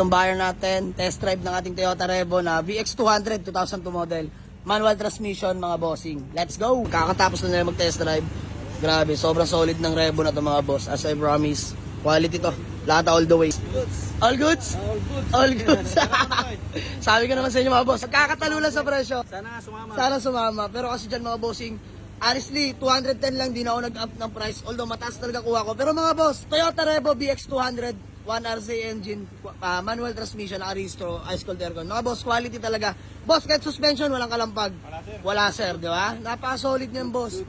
Pangatlong buyer natin, test drive ng ating Toyota Revo na VX200 2002 model. Manual transmission mga bossing. Let's go! Kakatapos na nila mag-test drive. Grabe, sobrang solid ng Revo na to mga boss. As I promise, quality to. Lahat all the way. All goods? All goods. Sabi ko naman sa inyo mga boss, kakatalo lang sa presyo. Sana sumama. Pero kasi dyan mga bossing, honestly, 210 lang, di na ako nag-up ng price. Although mataas talaga kuha ko. Pero mga boss, Toyota Revo BX200 1RZ engine, manual transmission, naka-restro, ice cold aircon. Mga boss, quality talaga. Boss, kahit suspension, walang kalampag. Wala sir, di ba? Napaka-solid niyan boss.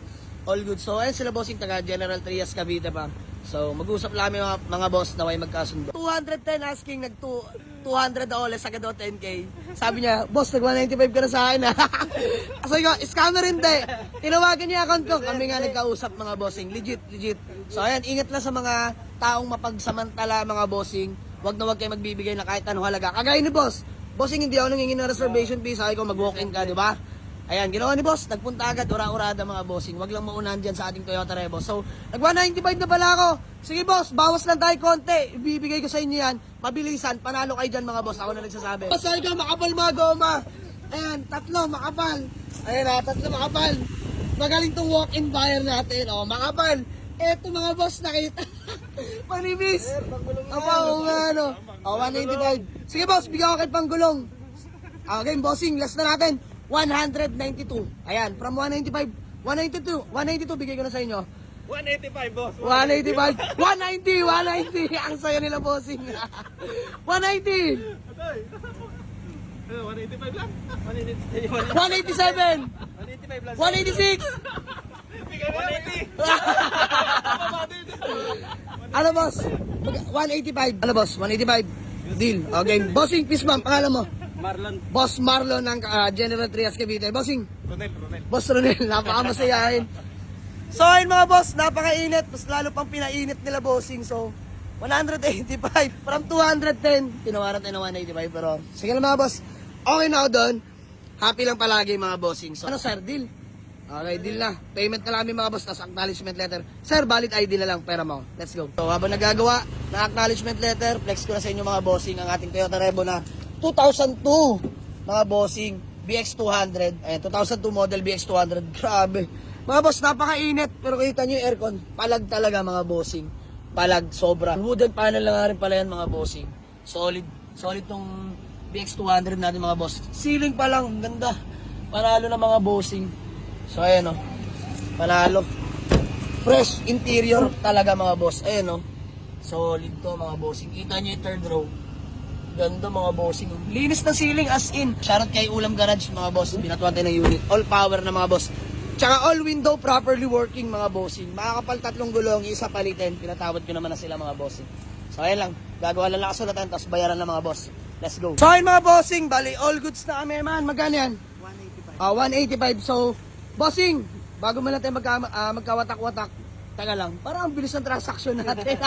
All good. So, ayun sila bossing, taga General Trias, Cavite pa. So, mag-usap lang kami mga boss na may magkasundo. 210 asking, nag-200 na oles, agad 10K. Sabi niya, boss, nag-195 ka na sa akin ha. So, yun, scammer hindi. Tinawagan niya account ko. Kami nga nagkausap mga bossing. Legit. So, ayan, ingat lang sa mga taong mapagsamantala mga bossing. Wag na wag kayo magbibigay na kahit anong halaga. Kagaya ni boss. Bossing, hindi ako nangingin ng reservation fee. Sabi ko, mag-walk-in ka, di ba? Ayan, ginawa ni boss, nagpunta agad, ura-urada mga bossing. Wag lang maunahan dyan sa ating Toyota Revo. So, nag-195 na pala ako. Sige boss, bawas lang tayo konti. Ibibigay ko sa inyo yan. Mabilisan, panalo kayo dyan mga boss. Ako na nagsasabi. Boss, sabi ko, makapal mga goma. Ayan, tatlo, makapal. Ayan na, tatlo, makapal. Magaling tong walk-in buyer natin. O, makapal. Eto mga boss, nakita. Manibis. Apa, o nga, ano. O, 195. Sige boss, bigyan ko kahit panggulong. Okay, bossing, last na natin. 192. Ayan, from 195, 192 bigay ko na sa inyo. 185 boss. 185, 190. Ang saya nila bossing. 190. 185 lang. 187. 185 lang. 186. 180. Ano boss? 185. Ano boss? 185. Deal. Okay, bossing, peace ma'am, pangalan mo? Marlon. Boss Marlon ng General Trias Cavite. Bossing. Ronel. Boss Ronel, napakamasayahin. So ayun mga boss, napakainit. Mas lalo pang pinainit nila bossing. So, 185 from 210. Tinawaran tayo ng 185 pero sige lang mga boss. Okay na ako doon. Happy lang palagi mga bossing. So, ano sir, deal? Okay, deal na. Payment na lang kami mga boss, tapos acknowledgement letter. Sir, valid ID na lang, pera mo. Let's go. So, habang nagagawa ng acknowledgement letter, flex ko na sa inyo mga bossing ang ating Toyota Revo na 2002 mga bossing BX200. Ayan, 2002 model BX200. Grabe. Mga boss, napakainit. Pero kita nyo yung aircon. Palag talaga mga bossing. Palag, sobra. Wooden panel lang nga rin pala yan mga bossing. Solid. Solid tong BX200 natin mga boss. Ceiling pa lang. Ganda. Panalo na mga bossing. So ayan o. Panalo. Fresh interior talaga mga boss. Ayan o. Solid to mga bossing. Kita nyo yung third row. Ganda mga bossing. Linis na ceiling as in. Shoutout kay Ulam Garage mga boss. Binatuan tayo ng unit. All power na mga boss. Tsaka all window properly working mga bossing. Makakapal tatlong gulong, isa palitin. Pinatawad ko naman na sila mga bossing. So ayan lang. Gagawa lang kasulatan tapos bayaran na mga boss. Let's go. So ayun mga bossing. Bali all goods na kami man. Magkano yan? 185. So bossing, bago man natin magkawatak-watak. Taga lang. Parang ang bilis ng transaction natin.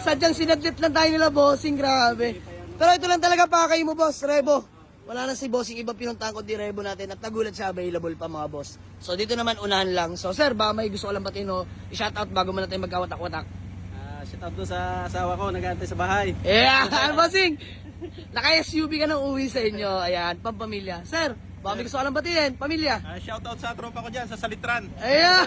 Sadyang sinadlit lang tayo nila bossing. Grabe. Pero ito lang talaga pakay mo boss, Revo. Wala na si bossing, iba pinuntahan ko di Revo natin at nagulat siya available pa mga boss. So dito naman unahan lang. So sir, baka may gusto ko lang batiin o i-shoutout bago man natin magkawatak-watak. Shoutout doon sa asawa ko, nag-aantay sa bahay. Yeah, bossing. Naka-SUV ka nang uwi sa inyo. Ayan, pampamilya. Sir, baka may gusto ko lang batiin, pamilya. Shoutout sa tropa ko dyan, sa Salitran. Ayan,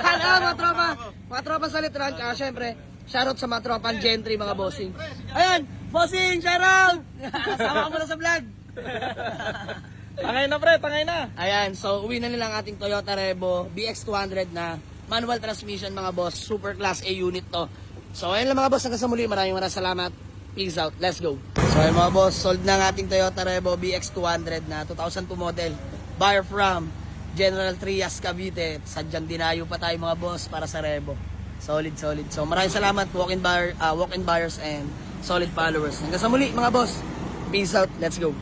mga tropa. Mga tropa sa Litran. Siyempre, shoutout sa mga tropa Gentry, mga bossing. Ayan, bossing, shoutout! Sama mo na sa vlog. Tangay na pre, tangay na. Ayan, so uwi na nila ang ating Toyota Revo BX200 na manual transmission mga boss. Super class A unit to. So ayun lang mga boss, hanggang sa muli. Maraming salamat. Peace out. Let's go. So ayun mga boss, sold na ang ating Toyota Revo BX200 na 2002 model. Buyer from General Trias, Cavite. Sadyang dinayo pa tayo mga boss para sa Revo. Solid. So maraming salamat walk-in buyers and solid followers. Hanggang sa muli mga boss. Peace out. Let's go.